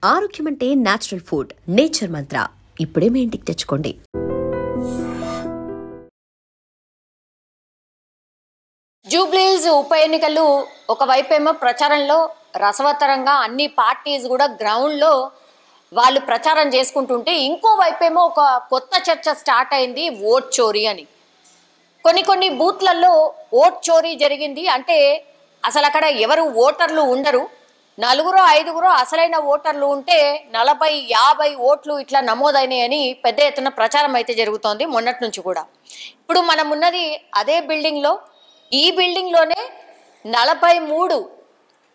ఆరోగ్యం అంటే natural food. Nature మంత్ర ఇప్పుడే మీ ఇంటికి తెచ్చుకోండి. జూబ్లీహిల్స్ ఉప ఎన్నికలు ఒకవైపేమో ప్రచారంలో రసవత్తరంగా అన్ని పార్టీస్ కూడా గ్రౌండ్లో వాళ్ళు ప్రచారం చేసుకుంటుంటే, ఇంకోవైపేమో ఒక కొత్త చర్చ స్టార్ట్ అయింది, ఓట్ చోరీ అని. కొన్ని బూత్లలో ఓట్ చోరీ జరిగింది అంటే అసలు అక్కడ ఎవరు ఓటర్లు ఉండరు, 4-5 అసలైన ఓటర్లు ఉంటే 40-50 ఓట్లు ఇట్లా నమోదైనాయని పెద్ద ఎత్తున ప్రచారం అయితే జరుగుతోంది మొన్నటి నుంచి కూడా. ఇప్పుడు మనం ఉన్నది అదే బిల్డింగ్లో. ఈ బిల్డింగ్లోనే 43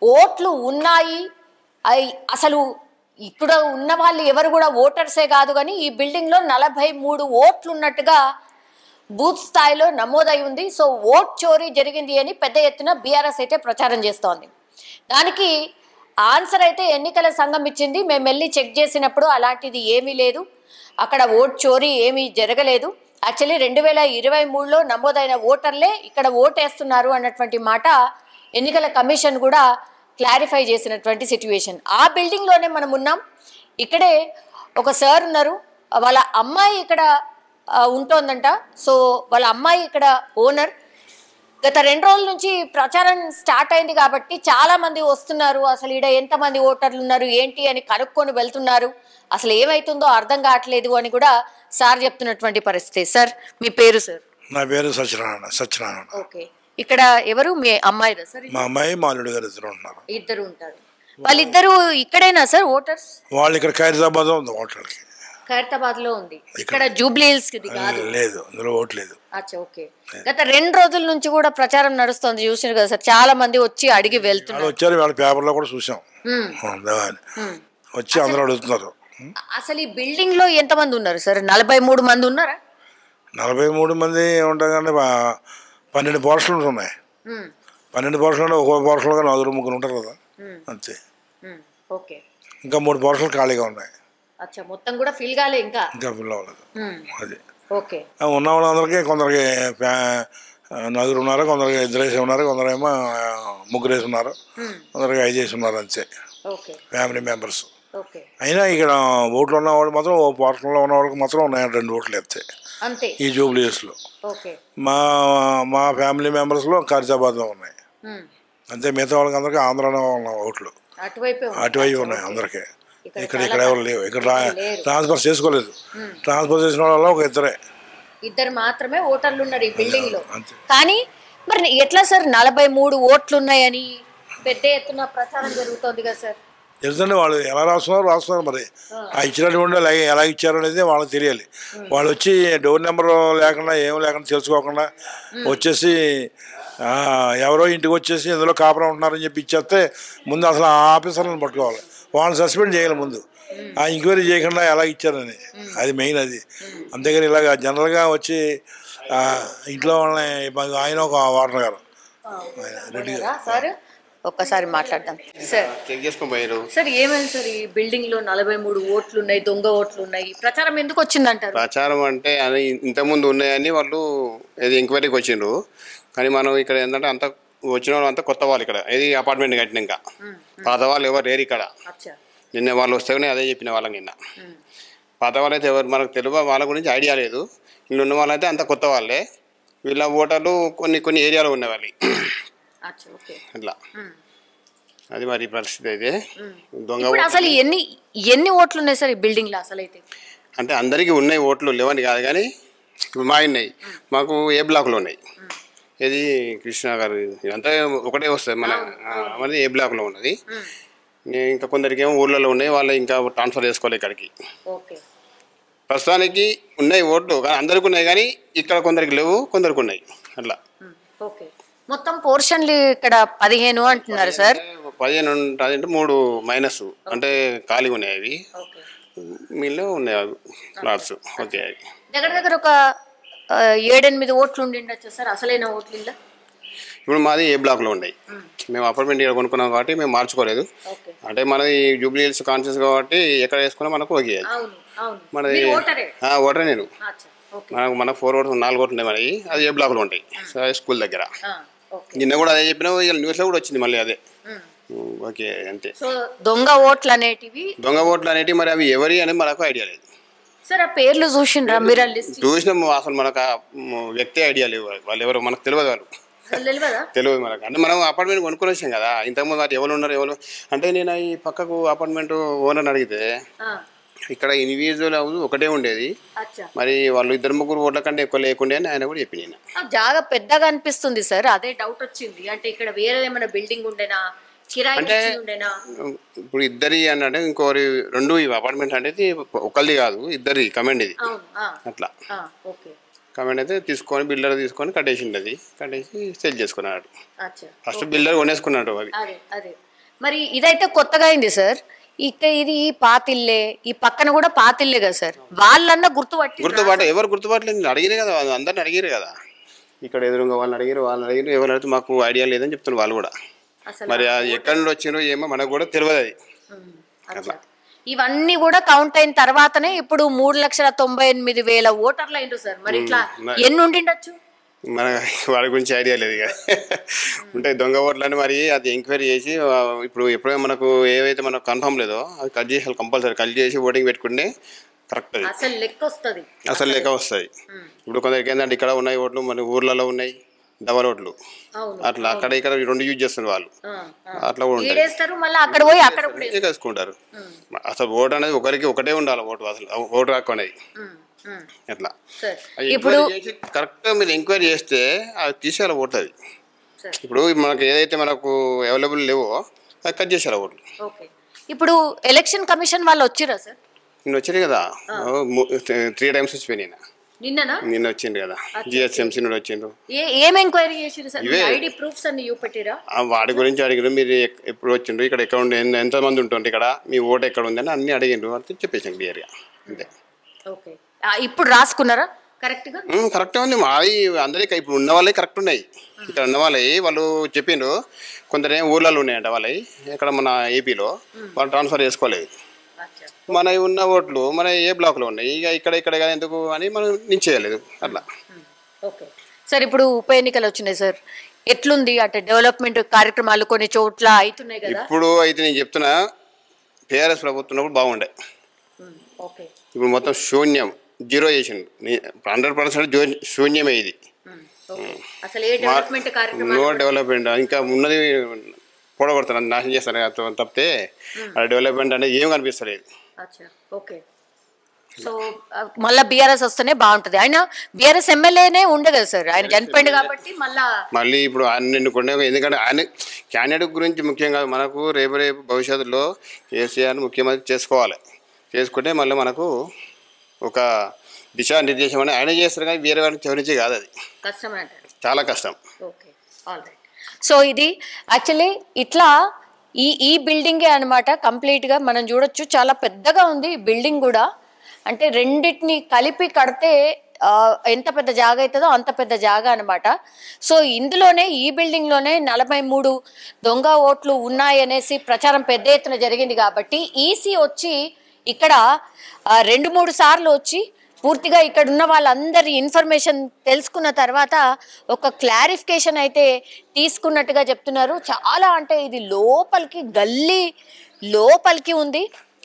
ఓట్లు ఉన్నాయి. అసలు ఇక్కడ ఉన్న వాళ్ళు ఎవరు కూడా ఓటర్సే కాదు, కానీ ఈ బిల్డింగ్లో 43 ఓట్లు ఉన్నట్టుగా బూత్ స్థాయిలో నమోదై ఉంది. సో ఓట్ చోరీ జరిగింది అని పెద్ద ఎత్తున బీఆర్ఎస్ అయితే ప్రచారం చేస్తోంది. దానికి ఆన్సర్ అయితే ఎన్నికల సంఘం ఇచ్చింది. మేము వెళ్ళి చెక్ చేసినప్పుడు అలాంటిది ఏమీ లేదు, అక్కడ ఓట్ చోరీ ఏమీ జరగలేదు. యాక్చువల్లీ 2023లో నమోదైన ఓటర్లే ఇక్కడ ఓటేస్తున్నారు అన్నటువంటి మాట ఎన్నికల కమిషన్ కూడా క్లారిఫై చేసినటువంటి సిచ్యువేషన్. ఆ బిల్డింగ్లోనే మనం ఉన్నాం. ఇక్కడే ఒక సార్ ఉన్నారు, వాళ్ళ అమ్మాయి ఇక్కడ ఉంటోందంట. సో వాళ్ళ అమ్మాయి ఇక్కడ ఓనర్. గత 2 రోజుల నుంచి ప్రచారం స్టార్ట్ అయింది కాబట్టి చాలా మంది వస్తున్నారు. అసలు ఈడ ఎంతమంది ఓటర్లు ఉన్నారు ఏంటి అని కనుక్కొని వెళ్తున్నారు. అసలు ఏమైతుందో అర్థం కావట్లేదు అని కూడా సార్ చెప్తున్నటువంటి పరిస్థితి. సార్ మీ పేరు? సార్ నా పేరు సత్యనారాయణ. ఓకే. ఇక్కడ ఎవరు? మీ అమ్మాయి? సార్ మా అమ్మాయి మా అల్లుడు గారు ఇద్దరు ఉంటారు. వాళ్ళిద్దరు ఇక్కడేనా సార్ ఓటర్స్? వాళ్ళు ఇక్కడ ఖైరతాబాద్ ఉంది, ఓటర్లకి ఖైరతాబాద్ లో ఉంది. ఇక్కడ జూబ్లీహిల్స్ లేదు, అందులో ఓటు లేదు. ఓకే. గత 2 రోజుల నుంచి కూడా ప్రచారం నడుస్తుంది, చూసారు కదా సార్. చాలా మంది వచ్చి అడిగి వెళ్తున్నారు. వచ్చారు, వాళ్ళ పేపర్లో కూడా చూసాం, వచ్చి అందరూ అడుగుతున్నారు. అసలు ఈ బిల్డింగ్ లో ఎంత మంది ఉన్నారు సార్? 43 మంది ఉన్నారా? 43 మంది ఉంటారు కానీ 12 పోర్షన్లు ఉన్నాయి. 12 పోర్షన్లు ఒక్కో పోర్షన్లో 4-3 ఉంటారు కదా, అంతే. ఓకే. ఇంకా 3 పోర్షన్లు ఖాళీగా ఉన్నాయి. మొత్తం కూడా ఫిల్ కాలే, ఇంకా ఫిల్ అవ్వలేదు. అది ఓకే. ఉన్న వాళ్ళందరికీ కొందరికి 4 ఉన్నారు, కొందరికి 2 వేసి ఉన్నారు, కొందరేమో 3 వేసి ఉన్నారు, కొందరికి 5 వేసి ఉన్నారు, అంతే ఫ్యామిలీ మెంబర్స్. అయినా ఇక్కడ ఓట్లు ఉన్న వాళ్ళు మాత్రం ఓ పోర్షన్లో ఉన్న వాళ్ళకి మాత్రం ఉన్నాయి 2 ఓట్లు అంతే ఈ జూబ్లీహిల్స్లో. మా ఫ్యామిలీ మెంబర్స్లో ఖైరతాబాద్లో ఉన్నాయి, అంతే. మిగతా వాళ్ళకి అందరికీ ఆంధ్రాలో ఉన్న ఓట్లు అటువైపు ఉన్నాయి అందరికీ. ఇక్కడ ఎవరు లేవు, ఇక్కడ ట్రాన్స్ఫర్ చేసుకోలేదు. ట్రాన్స్ఫర్ చేసిన వాళ్ళలో ఒక ఇద్దరు మాత్రమే ఓటర్లు ఉన్నారు ఈ బిల్డింగ్ లో. కానీ మరి ఎట్లా సార్ 43 ఓట్లు ఉన్నాయని పెద్ద ఎత్తున ప్రచారం జరుగుతోంది కదా సార్? తెలుసండి, వాళ్ళు ఎలా రాస్తున్నారు మరి. ఆ ఇచ్చినటువంటి ఎలా ఇచ్చారు అనేది వాళ్ళకి తెలియాలి. వాళ్ళు వచ్చి డోర్ నెంబర్ లేకుండా ఏం లేకుండా తెలుసుకోకుండా వచ్చేసి ఎవరో ఇంటికి వచ్చేసి ఇందులో కాపురం ఉంటున్నారని చెప్పి ఇచ్చేస్తే ముందు అసలు ఆ ఆఫీసర్లను పట్టుకోవాలి, వాళ్ళని సస్పెండ్ చేయాలి ముందు, ఆ ఎంక్వైరీ చేయకుండా ఎలా ఇచ్చారని. అది మెయిన్. అది అంతేగాని ఇలాగ జనరల్గా వచ్చి ఇంట్లో వాళ్ళని, ఆయన ఒక వార్డర్ గారు రెడ్డి గారు, ఒక్కసారి మాట్లాడదాం సార్. చెక్ చేసుకొని పోయారు సార్. ఏమైంది సార్? ఈ బిల్డింగ్ లో 43 ఓట్లు ఉన్నాయి, దొంగ ఓట్లు ఉన్నాయి. ప్రచారం ఎందుకు వచ్చిందంటారు? ప్రచారం అంటే అది ఇంతకుముందు ఉన్నాయని వాళ్ళు ఏది ఎంక్వైరీకి వచ్చిండ్రు. కానీ మనం ఇక్కడ ఏంటంటే అంత వచ్చిన వాళ్ళు అంతా కొత్త వాళ్ళు. ఇక్కడ ఏది అపార్ట్మెంట్ కట్టినాక పాత వాళ్ళు ఎవరు లేరు ఇక్కడ. నిన్న వాళ్ళు వస్తే అదే చెప్పిన వాళ్ళకి. నిన్న పాత వాళ్ళు అయితే ఎవరు మనకు తెలియదు, వాళ్ళ గురించి ఐడియా లేదు. ఇల్లు ఉన్న వాళ్ళైతే అంత కొత్త వాళ్ళే. వీళ్ళ ఓటర్లు కొన్ని ఏరియాలో ఉన్నవాళ్ళు అట్లా. అది మరి పరిస్థితి అయితే. దొంగ అసలు ఎన్ని ఓట్లు ఉన్నాయి సార్ ఈ బిల్డింగ్ లో? అసలు అయితే అంటే అందరికీ ఉన్నాయి ఓట్లు, లేవని కాదు, కానీ మా ఉన్నాయి. మాకు ఏ బ్లాక్లో ఉన్నాయి, ఇది కృష్ణ గారు అంతా ఒకటే వస్తుంది మనది ఏ బ్లాక్లో ఉన్నది. ఇంకా కొందరికి ఏమో ఊళ్ళలో ఉన్నాయి, వాళ్ళు ఇంకా ట్రాన్స్ఫర్ చేసుకోవాలి ఇక్కడికి. ప్రస్తుతానికి ఉన్నాయి ఓట్లు, కానీ అందరికి ఉన్నాయి, కానీ ఇక్కడ కొందరికి లేవు, కొందరికి ఉన్నాయి అట్లా. మొత్తం పోర్షన్లు ఇక్కడ 15 అంటున్నారు సార్. 15 ఉంటుంది అంటే 3 మైనస్ అంటే ఖాళీగా ఉన్నాయి, అవి మీలో ఉన్నాయి ఫ్లాట్స్. ఓకే. దగ్గర ఒక 7-8 ఓట్లు ఉండిండొచ్చు సార్ అసలైన ఓట్లు. ఇప్పుడు మాది ఏ బ్లాక్లో ఉన్నాయి. మేము అపార్ట్మెంట్ ఇక్కడ కొనుక్కున్నాం కాబట్టి మేము మార్చుకోలేదు. అంటే మనది జూబ్లీహిల్స్ కాన్షియస్ కాబట్టి ఎక్కడ వేసుకున్నా మనకు ఓకే. మనది ఓటరే నేను. మనకు 4 ఓట్లు 4 ఓట్లు ఉన్నాయి మనకి. అది ఏ బ్లాక్లో ఉంటాయి స్కూల్ దగ్గర. నిన్న కూడా అదే చెప్పినా, న్యూస్లో కూడా వచ్చింది మళ్ళీ అదే. ఓకే అంతే. సో దొంగ ఓట్లు అనేటివి మరి అవి ఎవరి అనేది మనకు ఐడియా లేదు సార్. ఆ పేర్లు చూసిండ్రా మీరు? చూసినాం, అసలు మనకు వ్యక్తి ఐడియా లేవు, వాళ్ళు ఎవరు మనకు తెలియదు, వాళ్ళు తెలియదు మనకు. అంటే మనం అపార్ట్మెంట్ కొనుక్కొని వచ్చాం కదా, ఇంతకుముందు వాటి ఎవరు ఉన్నారు ఎవరు అంటే నేను ఈ పక్కకు అపార్ట్మెంట్ ఓనర్ అడిగితే ఇక్కడ ఇండివిజువల్ హౌస్ ఒకటే ఉండేది, మరి వాళ్ళు 2-3 ఓట్ల కంటే ఎక్కువ లేకుండే అని ఆయన కూడా చెప్పి. నేను జాగా పెద్దగా అనిపిస్తుంది సార్, అదే డౌట్ వచ్చింది. అంటే ఇక్కడ వేరే ఏమైనా బిల్డింగ్ ఉండేనా, అంటే ఇప్పుడు ఇద్దరి అంటే ఇంకోరి 2 అపార్ట్మెంట్ అనేది ఒకరిది కాదు, ఇద్దరి కమెండ్ ఇది. అట్లా కమెండ్ అయితే తీసుకొని బిల్డర్ తీసుకొని కట్టేసిండు, అది కట్టేసి సేల్ చేసుకున్నాడు. ఫస్ట్ బిల్డర్ కొనేసుకున్నాడు అది. మరి ఇదైతే కొత్తగా అయింది సార్. ఇది పాతిల్లే, ఈ పక్కన కూడా పాతిల్లే కదా సార్. వాళ్ళన్నా గుర్తుపట్ట ఎవరు గుర్తుపట్టలేదు, అడిగిరే కదా, అందరిని అడిగిరే కదా. ఇక్కడ ఎదురుగా వాళ్ళని అడిగారు ఎవరు అడిగితే మాకు ఐడియా లేదని చెప్తున్నారు వాళ్ళు కూడా. మరి అది ఎక్కడి నుండి వచ్చినో ఏమో మనకు కూడా తెలియదు అది. అట్లా ఇవన్నీ కూడా కౌంట్ అయిన తర్వాతనే ఇప్పుడు 3,98,000 ఓటర్లు అయిండు సార్. మరి ఇట్లా ఎన్ని ఉండిండొచ్చు మన వాడి గురించి ఐడియా లేదు ఇక. ఉంటాయి దొంగ ఓట్లని, మరి అది ఎంక్వైరీ చేసి ఇప్పుడు ఎప్పుడైనా మనకు ఏవైతే మనకు కన్ఫర్మ్ లేదో అది కట్ చేసి కంపల్సరీ కట్ చేసి ఓటింగ్ పెట్టుకుంటే కరెక్ట్, అసలు లెక్క వస్తుంది. ఇప్పుడు కొందరికి ఏంటంటే ఇక్కడ ఉన్నాయి ఓట్లు, మన ఊర్లలో ఉన్నాయి డబల్ ఓట్లు, అట్లా అక్కడ ఇక్కడ 2 యూజ్ చేస్తున్నారు వాళ్ళు. అట్లా కూడా వేసుకుంటారు. అసలు ఓటు అనేది ఒకటే ఉండాలి, ఓటు హక్కు అనేది. ఎట్లా ఇప్పుడు కరెక్ట్ మీరు ఎంక్వైరీ చేస్తే అది తీసేయాలి ఓటు. అది ఇప్పుడు మనకు ఏదైతే మనకు అవైలబుల్ లేవో అది కట్ చేసేయాలి ఓట్లు. ఇప్పుడు ఎలక్షన్ కమిషన్ వాళ్ళు వచ్చిరా సార్? నిన్న వచ్చారు కదా, 3 times వచ్చిపోయినాయి. నిన్న వచ్చిండు కదా, జిహెచ్ఎంసీ నుండి వచ్చిండు. వాడి గురించి అడిగారు, మీరు ఎప్పుడు వచ్చిండ్రు, ఇక్కడ ఎక్కడ ఉండే, ఎంతమంది ఉంటుంది ఇక్కడ, మీ ఓటు ఎక్కడ ఉంది అని అన్ని అడిగిండ్రు అని చెప్పేసాను క్లియర్గా. అంతే. ఇప్పుడు రాసుకున్నారా కరెక్ట్ గా? కరెక్ట్ ఉంది మాది, అందరికీ ఇప్పుడు ఉన్న వాళ్ళే కరెక్ట్ ఉన్నాయి. ఇక్కడ ఉన్న వాళ్ళవి వాళ్ళు చెప్పిండ్రు, కొందరు ఊర్లలో ఉన్నాయంట వాళ్ళవి, ఇక్కడ మన ఏపీలో వాళ్ళు ట్రాన్స్ఫర్ చేసుకోలేదు. మన ఉన్న ఓట్లు మన ఏ బ్లాక్లో ఉన్నాయి, ఇక ఇక్కడ కదా ఎందుకు అని మనం నిశ్చయలేదు అట్లా. ఓకే సార్, ఇప్పుడు ఉప ఎన్నికలు వచ్చినాయి సార్, ఎట్లుంది అంటే డెవలప్మెంట్ కార్యక్రమాలు కొన్ని చోట్ల అవుతున్నాయి కదా? ఇప్పుడు అయితే నేను చెప్తున్నా, టీఆర్ఎస్ ప్రభుత్వం బాగుండే. ఇప్పుడు మొత్తం శూన్యం, 0 చేసిండు, 100% శూన్యమే ఇది. నో డెవలప్మెంట్, ఇంకా ఉన్నది పొడగొడతాను, నాశనం చేస్తాను తప్పితే డెవలప్మెంట్ అనేది ఏం కనిపిస్తలేదు. సో మళ్ళీ బీఆర్ఎస్ వస్తేనే బాగుంటుంది. ఆయన బీఆర్ఎస్ ఎమ్మెల్యేనే ఉండే కదా సార్, ఆయన చనిపోయింది కాబట్టి మళ్ళీ ఇప్పుడు ఆయన ఎన్నుకుంటే, ఎందుకంటే ఆయన క్యాండిడేట్ గురించి ముఖ్యంగా మనకు రేపు భవిష్యత్తులో కేసీఆర్ ముఖ్యమంత్రి చేసుకుంటే మళ్ళీ మనకు ఒక దిశానిర్దేశం అని ఆయన చేస్తారు, కానీ వేరే వాడిని చివరించి కాదు, అది చాలా కష్టం. సో ఇది యాక్చువల్లీ ఇట్లా ఈ బిల్డింగే అనమాట. కంప్లీట్గా మనం చూడొచ్చు, చాలా పెద్దగా ఉంది బిల్డింగ్ కూడా. అంటే రెండింటిని కలిపి కడితే ఎంత పెద్ద జాగా అవుతుందో అంత పెద్ద జాగా అనమాట. సో ఇందులోనే ఈ బిల్డింగ్లోనే 43 దొంగ ఓట్లు ఉన్నాయనేసి ప్రచారం పెద్ద ఎత్తున జరిగింది. కాబట్టి ఈసీ వచ్చి ఇక్కడ 2-3 సార్లు వచ్చి పూర్తిగా ఇక్కడ ఉన్న వాళ్ళందరి ఇన్ఫర్మేషన్ తెలుసుకున్న తర్వాత ఒక క్లారిఫికేషన్ అయితే తీసుకున్నట్టుగా చెప్తున్నారు. చాలా అంటే ఇది లోపలికి గల్లీ లోపలికి ఉంది.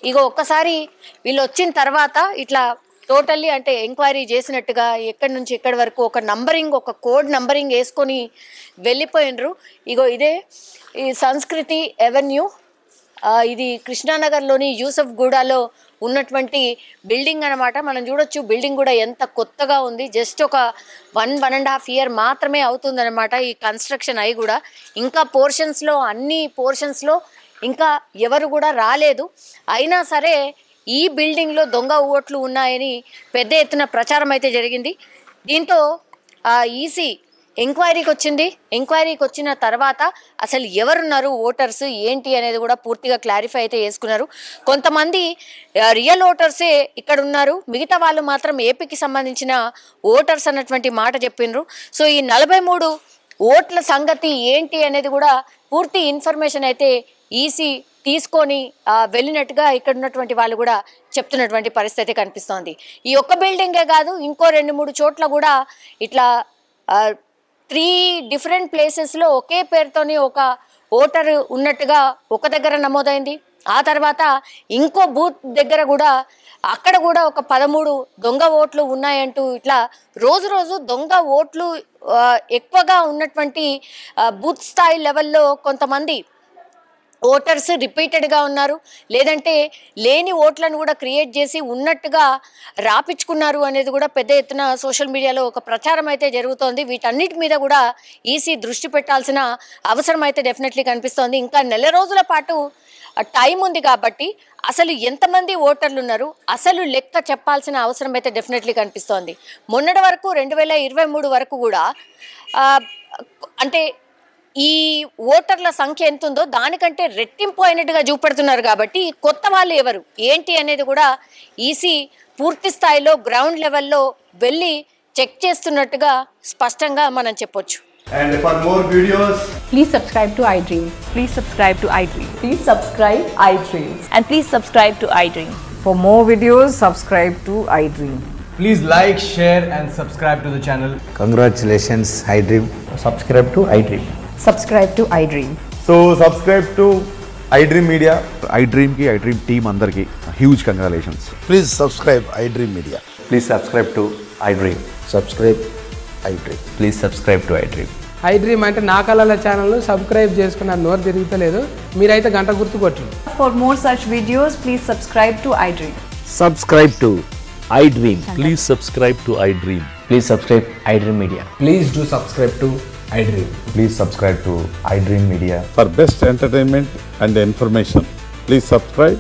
ఇక ఒక్కసారి వీళ్ళు వచ్చిన తర్వాత ఇట్లా టోటల్లీ అంటే ఎంక్వైరీ చేసినట్టుగా ఎక్కడి నుంచి ఎక్కడి వరకు ఒక నంబరింగ్, ఒక కోడ్ నంబరింగ్ వేసుకొని వెళ్ళిపోయినరు. ఇగో ఇదే ఈ సంస్కృతి అవెన్యూ, ఇది కృష్ణానగర్లోని యూసఫ్ గూడాలో ఉన్నటువంటి బిల్డింగ్ అనమాట. మనం చూడొచ్చు బిల్డింగ్ కూడా ఎంత కొత్తగా ఉంది. జస్ట్ ఒక 1.5 year మాత్రమే అవుతుందన్నమాట ఈ కన్స్ట్రక్షన్ అయి కూడా. ఇంకా పోర్షన్స్లో అన్ని పోర్షన్స్లో ఇంకా ఎవరు కూడా రాలేదు. అయినా సరే ఈ బిల్డింగ్లో దొంగ ఓట్లు ఉన్నాయని పెద్ద ఎత్తున ప్రచారం అయితే జరిగింది. దీంతో ఈసీ ఎంక్వైరీకి వచ్చింది. ఎంక్వైరీకి వచ్చిన తర్వాత అసలు ఎవరున్నారు ఓటర్స్ ఏంటి అనేది కూడా పూర్తిగా క్లారిఫై అయితే చేసుకున్నారు. కొంతమంది రియల్ ఓటర్సే ఇక్కడ ఉన్నారు, మిగతా వాళ్ళు మాత్రం ఏపీకి సంబంధించిన ఓటర్స్ అన్నటువంటి మాట చెప్పినారు. సో ఈ 43 ఓట్ల సంగతి ఏంటి అనేది కూడా పూర్తి ఇన్ఫర్మేషన్ అయితే ఈసీ తీసుకొని వెళ్ళినట్టుగా ఇక్కడ ఉన్నటువంటి వాళ్ళు కూడా చెప్తున్నటువంటి పరిస్థితి కనిపిస్తోంది. ఈ ఒక్క బిల్డింగే కాదు, ఇంకో 2-3 చోట్ల కూడా ఇట్లా 3 different ప్లేసెస్లో ఒకే పేరుతోని ఒక ఓటర్ ఉన్నట్టుగా ఒక దగ్గర నమోదైంది. ఆ తర్వాత ఇంకో బూత్ దగ్గర కూడా అక్కడ కూడా ఒక 13 దొంగ ఓట్లు ఉన్నాయంటూ ఇట్లా రోజు రోజు దొంగ ఓట్లు ఎక్కువగా ఉన్నటువంటి బూత్ స్థాయి లెవెల్లో కొంతమంది ఓటర్స్ రిపీటెడ్గా ఉన్నారు, లేదంటే లేని ఓట్లను కూడా క్రియేట్ చేసి ఉన్నట్టుగా రాపించుకున్నారు అనేది కూడా పెద్ద ఎత్తున సోషల్ మీడియాలో ఒక ప్రచారం అయితే జరుగుతోంది. వీటన్నిటి మీద కూడా ఈసీ దృష్టి పెట్టాల్సిన అవసరం అయితే డెఫినెట్లీ కనిపిస్తోంది. ఇంకా నెల రోజుల పాటు టైం ఉంది కాబట్టి అసలు ఎంతమంది ఓటర్లు ఉన్నారు అసలు లెక్క చెప్పాల్సిన అవసరం అయితే డెఫినెట్లీ కనిపిస్తోంది. మొన్నటి వరకు 2023 వరకు కూడా అంటే ఈ ఓటర్ల సంఖ్య ఎంత ఉందో దానికంటే రెట్టింపు అయినట్టుగా చూపెడుతున్నారు. కాబట్టి కొత్త వాళ్ళు ఎవరు ఏంటి అనేది కూడా ఈసీ పూర్తి స్థాయిలో గ్రౌండ్ లెవెల్లో వెళ్ళి చెక్ చేస్తున్నట్టుగా స్పష్టంగా మనం చెప్పొచ్చు. And for more videos, please subscribe to iDream. Please subscribe to iDream. Please subscribe iDream. And please subscribe to iDream. For more videos, subscribe to iDream. please like, share and subscribe to the channel. Congratulations, iDream. Subscribe to iDream. Subscribe to iDream. So subscribe to iDream Media. iDream ki iDream team andarki huge congratulations. Please subscribe iDream Media. Please subscribe to iDream. Subscribe iDream. Please subscribe to iDream. iDream అంటే నా కళల ఛానల్ను subscribe చేసుకున్న నోరు తిరుగుతలేదు, మీరైతే గంట గుర్తు కొట్టండి. For more such videos, please subscribe to iDream. Subscribe to iDream. Please subscribe to iDream. Please subscribe iDream Media. Please do subscribe to iDream. Please subscribe to iDream Media. For best entertainment and information, please subscribe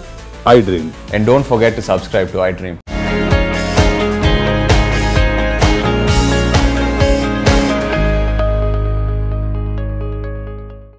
iDream. And don't forget to subscribe to iDream.